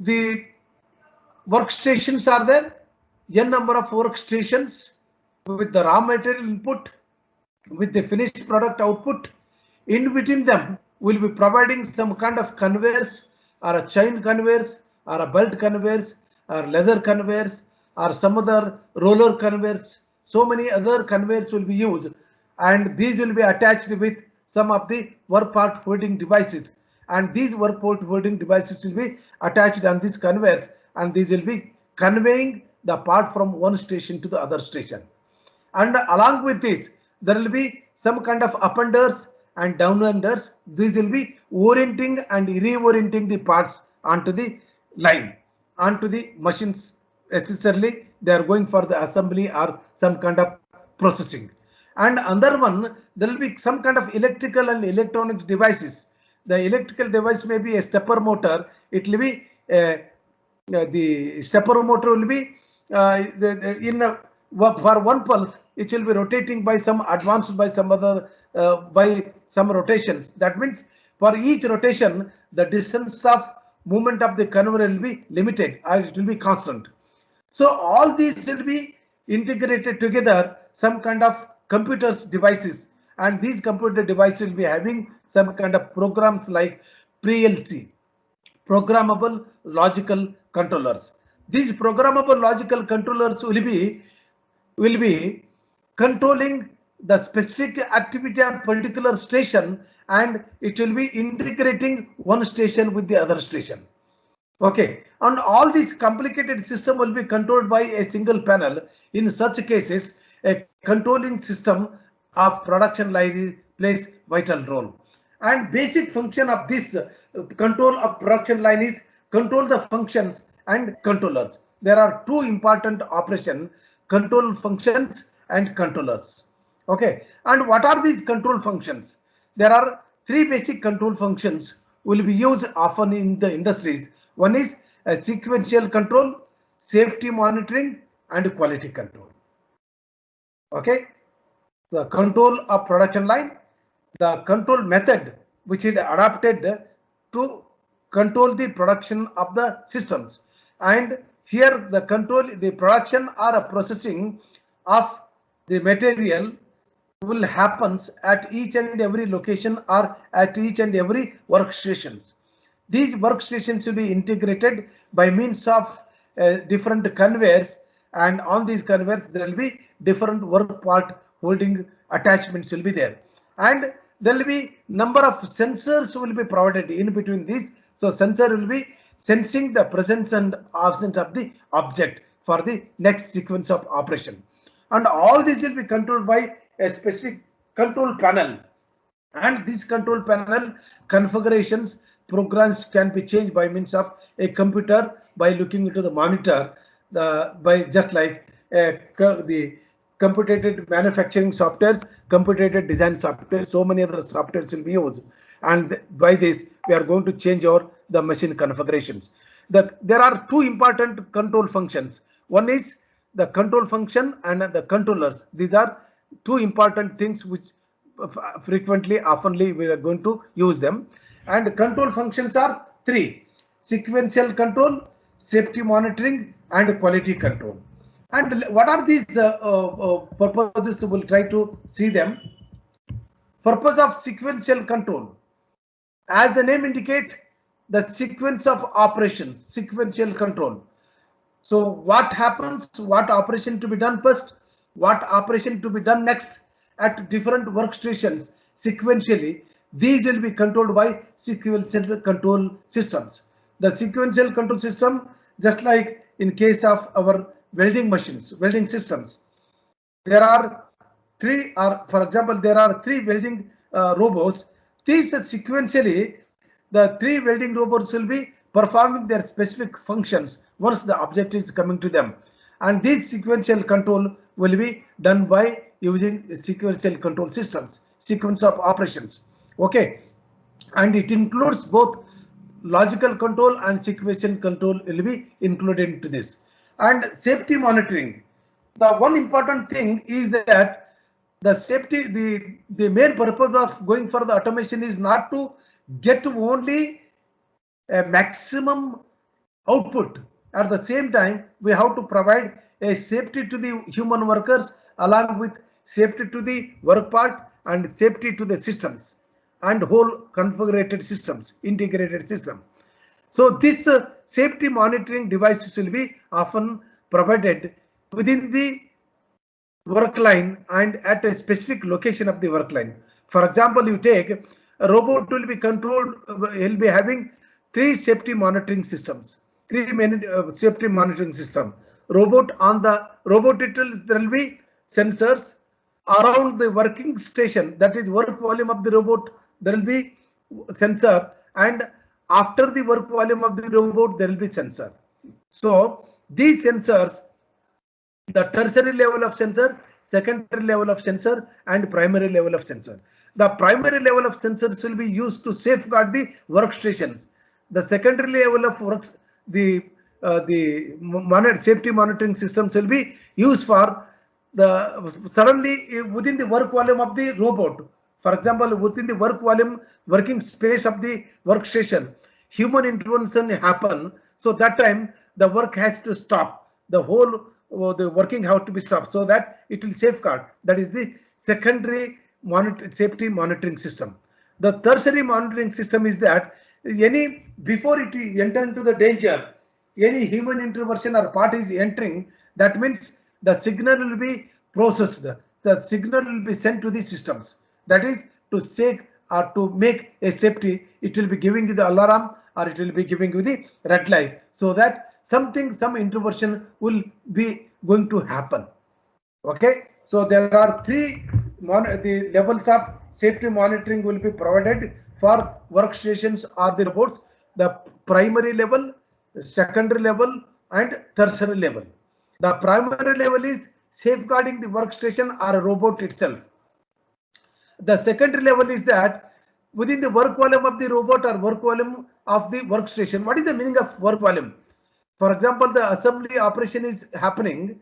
the workstations are there, n number of workstations with the raw material input, with the finished product output. In between them, we'll be providing some kind of conveyors or a chain conveyors or a belt conveyors or leather conveyors or some other roller conveyors. So many other conveyors will be used, and these will be attached with some of the work part holding devices, and these work part holding devices will be attached on these conveyors, and these will be conveying the part from one station to the other station. And along with this, there will be some kind of up-enders and down-enders. These will be orienting and reorienting the parts onto the line, onto the machines. Necessarily, they are going for the assembly or some kind of processing. And another one, there will be some kind of electrical and electronic devices. The electrical device may be a stepper motor. It will be the stepper motor will be for one pulse, it will be rotating by some advanced by some other by some rotations. That means for each rotation, the distance of movement of the conveyor will be limited or it will be constant. So all these will be integrated together, some kind of computers devices, and these computer devices will be having some kind of programs like PLC, programmable logical controllers. These programmable logical controllers will be controlling the specific activity of particular station, and it will be integrating one station with the other station. Okay, and all these complicated system will be controlled by a single panel. In such cases, a controlling system of production line plays vital role. And basic function of this control of production line is control the functions and controllers. There are two important operations: control functions and controllers. Okay, and what are these control functions? There are three basic control functions will be used often in the industries. One is a sequential control, safety monitoring, and quality control. Okay, the control of production line, the control method which is adapted to control the production of the systems, and here the control the production or a processing of the material will happens at each and every location or at each and every workstations. These workstations will be integrated by means of different conveyors, and on these conveyors there will be different work part holding attachments will be there, and there will be number of sensors will be provided in between these. So sensor will be sensing the presence and absence of the object for the next sequence of operation, and all these will be controlled by a specific control panel, and this control panel configurations programs can be changed by means of a computer by looking into the monitor, by just like the computed manufacturing softwares, computed design software, so many other softwares will be used, and by this we are going to change the machine configurations. There are two important control functions. One is the control function and the controllers. These are two important things which frequently, oftenly we are going to use them. And control functions are three: sequential control, safety monitoring, and quality control. And what are these purposes? We'll try to see them. Purpose of sequential control. As the name indicates, the sequence of operations, sequential control. So what happens, what operation to be done first, what operation to be done next at different workstations sequentially, these will be controlled by sequential control systems. The sequential control system, just like in case of our welding machines, welding systems, there are three, or for example, there are three welding robots. These sequentially, the three welding robots will be performing their specific functions once the object is coming to them, and this sequential control will be done by using sequential control systems, sequence of operations. Okay, and it includes both logical control and sequential control will be included into this. And safety monitoring, the one important thing is that the safety, the main purpose of going for the automation is not to get only a maximum output. At the same time, we have to provide a safety to the human workers along with safety to the work part and safety to the systems and whole configurated systems, integrated system. So this safety monitoring devices will be often provided within the work line and at a specific location of the work line. For example, you take a robot will be controlled, will be having three safety monitoring systems, three main safety monitoring system. Robot on the robot, there will be sensors around the working station, that is work volume of the robot, there will be sensor, and after the work volume of the robot there will be sensor. So these sensors, the tertiary level of sensor, secondary level of sensor, and primary level of sensor. The primary level of sensors will be used to safeguard the workstations. The secondary level of works, the safety monitoring systems will be used for the suddenly within the work volume of the robot. For example, within the work volume, working space of the workstation, human intervention happen. So that time the work has to stop. The whole the working have to be stopped so that it will safeguard. That is the secondary safety monitoring system. The tertiary monitoring system is that before it enter into the danger, any human intervention or part is entering. That means the signal will be processed. The signal will be sent to the systems. That is to say or to make a safety. It will be giving you the alarm or it will be giving you the red light so that some intervention will be going to happen. Okay, so there are the levels of safety monitoring will be provided for workstations or the robots: the primary level, secondary level, and tertiary level. The primary level is safeguarding the workstation or a robot itself. The secondary level is that within the work volume of the robot or work volume of the workstation. What is the meaning of work volume? For example, the assembly operation is happening.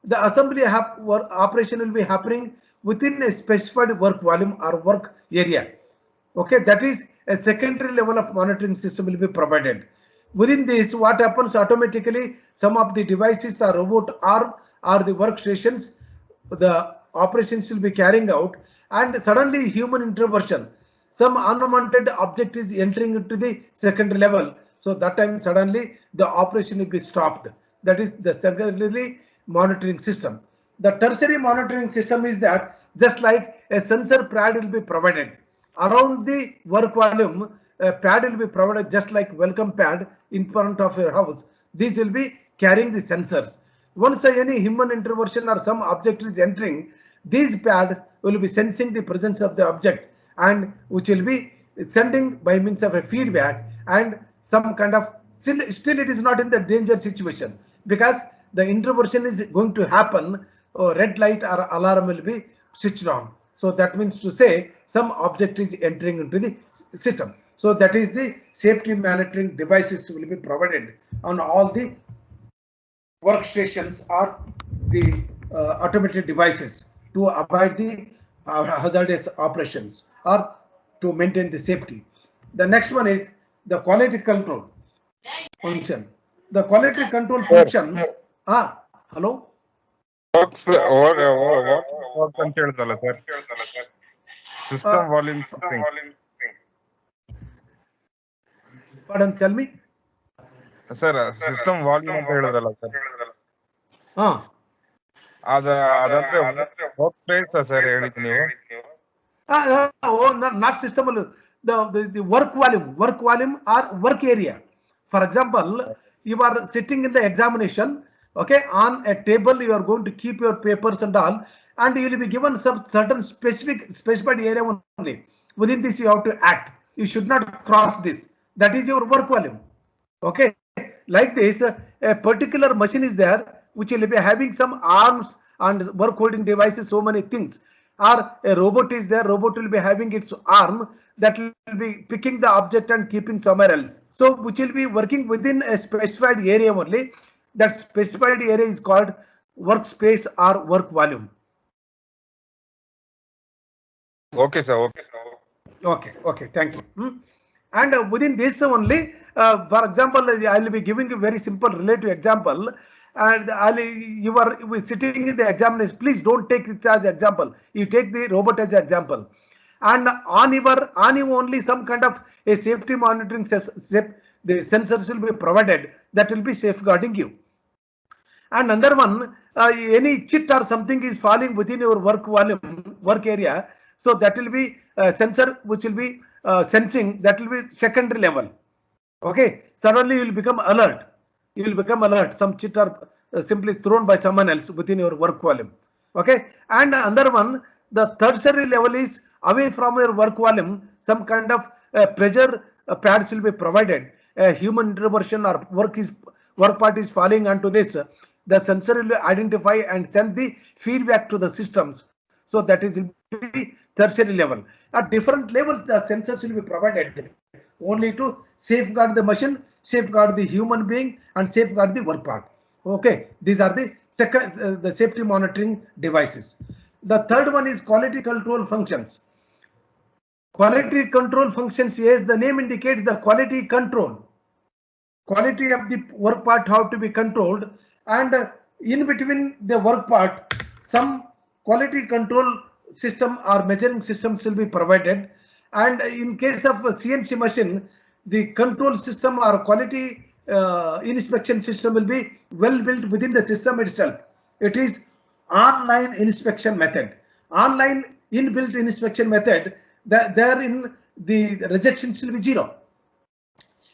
The assembly operation will be happening within a specified work volume or work area. Okay, that is a secondary level of monitoring system will be provided. Within this, what happens automatically, some of the devices or robot arm or the workstations, the operations will be carrying out, and suddenly human intervention, some unwanted object is entering into the secondary level. So that time suddenly the operation will be stopped. That is the secondary monitoring system. The tertiary monitoring system is that just like a sensor pad will be provided around the work volume, a pad will be provided just like welcome pad in front of your house. These will be carrying the sensors. Once any human intervention or some object is entering, these pads will be sensing the presence of the object and which will be sending by means of a feedback and some kind of still it is not in the danger situation because the intervention is going to happen. Red light or alarm will be switched on. So that means to say some object is entering into the system. So that is the safety monitoring devices will be provided on all the workstations or the automated devices to avoid the hazardous operations or to maintain the safety. The next one is the quality control function. The quality control function. Hello. System volume thing. Pardon, tell me. Sir, system volume ಅಂತ ಹೇಳಿದ್ರಲ್ಲ sir. ಅದಂದ್ರೆ work space sir ಹೇಳಿದ್ದು ನೀವು. Not system. The work volume or work area. For example, you are sitting in the examination. Okay, on a table you are going to keep your papers and all, and you will be given some certain specified area only. Within this you have to act. You should not cross this. That is your work volume. Okay, like this, a particular machine is there which will be having some arms and work holding devices, so many things. Or a robot is there, robot will be having its arm that will be picking the object and keeping somewhere else. So which will be working within a specified area only. That specified area is called workspace or work volume. Okay, sir. Okay, thank you. And within this only, for example, I will be giving a very simple relative example. And you are sitting in the examination. Please don't take it as example. You take the robot as example. And on you only some kind of a safety monitoring the sensors will be provided that will be safeguarding you. And another one, any chit or something is falling within your work volume, work area. So that will be a sensor which will be sensing, that will be secondary level. Okay, suddenly you will become alert. You will become alert. Some chit are simply thrown by someone else within your work volume. Okay, and another one, the tertiary level is away from your work volume. Some kind of pressure pads will be provided. Human intervention or work part is falling onto this. The sensor will identify and send the feedback to the systems. So that is the tertiary level. At different levels, the sensors will be provided only to safeguard the machine, safeguard the human being, and safeguard the work part. Okay, these are the second the safety monitoring devices. The third one is quality control functions. Quality control functions, yes, the name indicates the quality control. Quality of the work part have to be controlled, and in between the work part, some quality control system or measuring systems will be provided. And in case of a CNC machine, the control system or quality inspection system will be well built within the system itself. It is online inspection method. Online inbuilt inspection method, therein the rejections will be zero.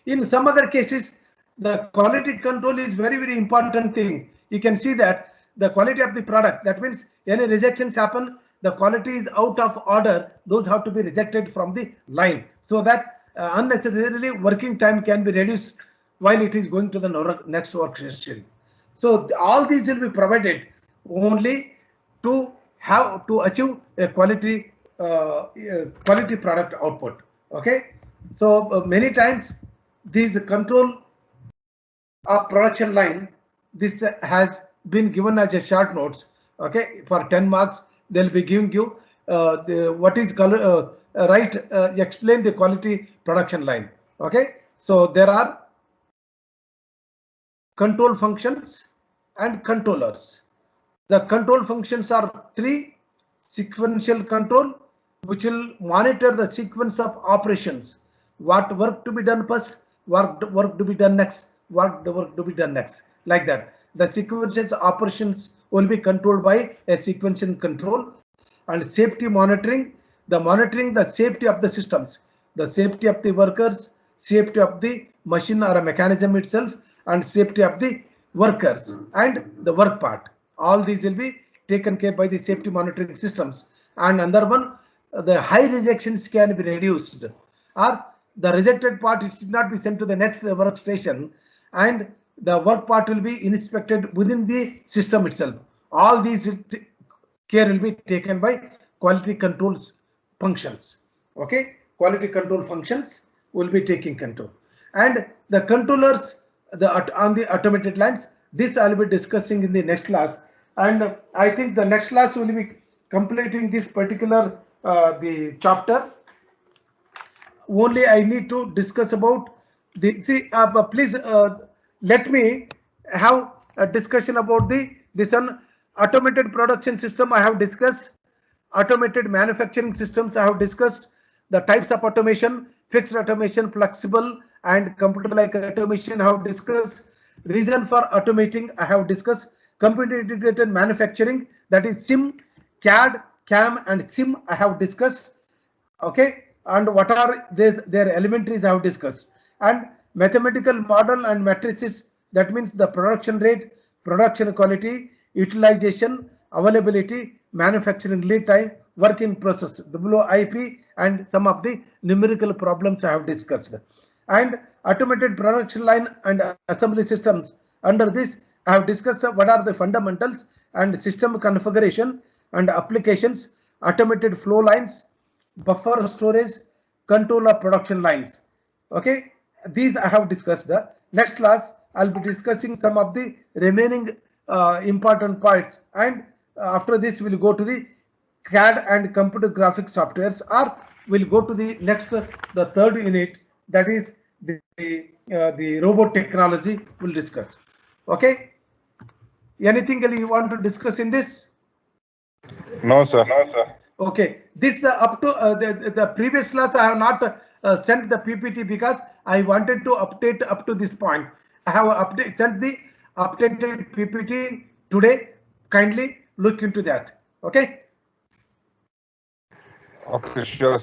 In some other cases, the quality control is very, very important thing. You can see that the quality of the product, that means any rejections happen, the quality is out of order, those have to be rejected from the line, so that unnecessarily working time can be reduced while it is going to the next work session. So all these will be provided only to have to achieve a quality product output. Okay, so many times these control of production line, this has been given as a short notes. Okay, for 10 marks they'll be giving you what is explain the quality production line. Okay, so there are control functions and controllers. The control functions are three: sequential control, which will monitor the sequence of operations, what work to be done first, work to be done next, work to be done next, like that. The sequential operations will be controlled by a sequential control. And safety monitoring, monitoring the safety of the systems, the safety of the workers, safety of the machine or a mechanism itself, and safety of the workers and the work part. All these will be taken care by the safety monitoring systems. And another one, the high rejections can be reduced, or the rejected part, it should not be sent to the next workstation, and the work part will be inspected within the system itself. All these care will be taken by quality controls functions. Okay, quality control functions will be taking control. And the controllers, on the automated lines, this I'll be discussing in the next class. And I think the next class will be completing this particular the chapter. Only I need to discuss about the please let me have a discussion about this one. Automated production system I have discussed, automated manufacturing systems I have discussed, the types of automation, fixed automation, flexible and computer like automation I have discussed, reason for automating I have discussed, computer integrated manufacturing, that is SIM, CAD, CAM and SIM I have discussed. Okay, and what are their elementaries I have discussed, and mathematical model and matrices, that means the production rate, production quality, utilization, availability, manufacturing lead time, work in process, WIP, and some of the numerical problems I have discussed. And automated production line and assembly systems, under this I have discussed what are the fundamentals and system configuration and applications, automated flow lines, buffer storage, control of production lines. Okay, these I have discussed. Next class I'll be discussing some of the remaining important parts, and after this we'll go to the CAD and computer graphics softwares, or we'll go to the next the third unit, that is the robot technology we'll discuss. Okay. Anything else you want to discuss in this? No, sir. Okay, this up to the previous class I have not sent the PPT because I wanted to update up to this point. I have sent the updated PPT today. Kindly look into that. Okay. Okay, sure,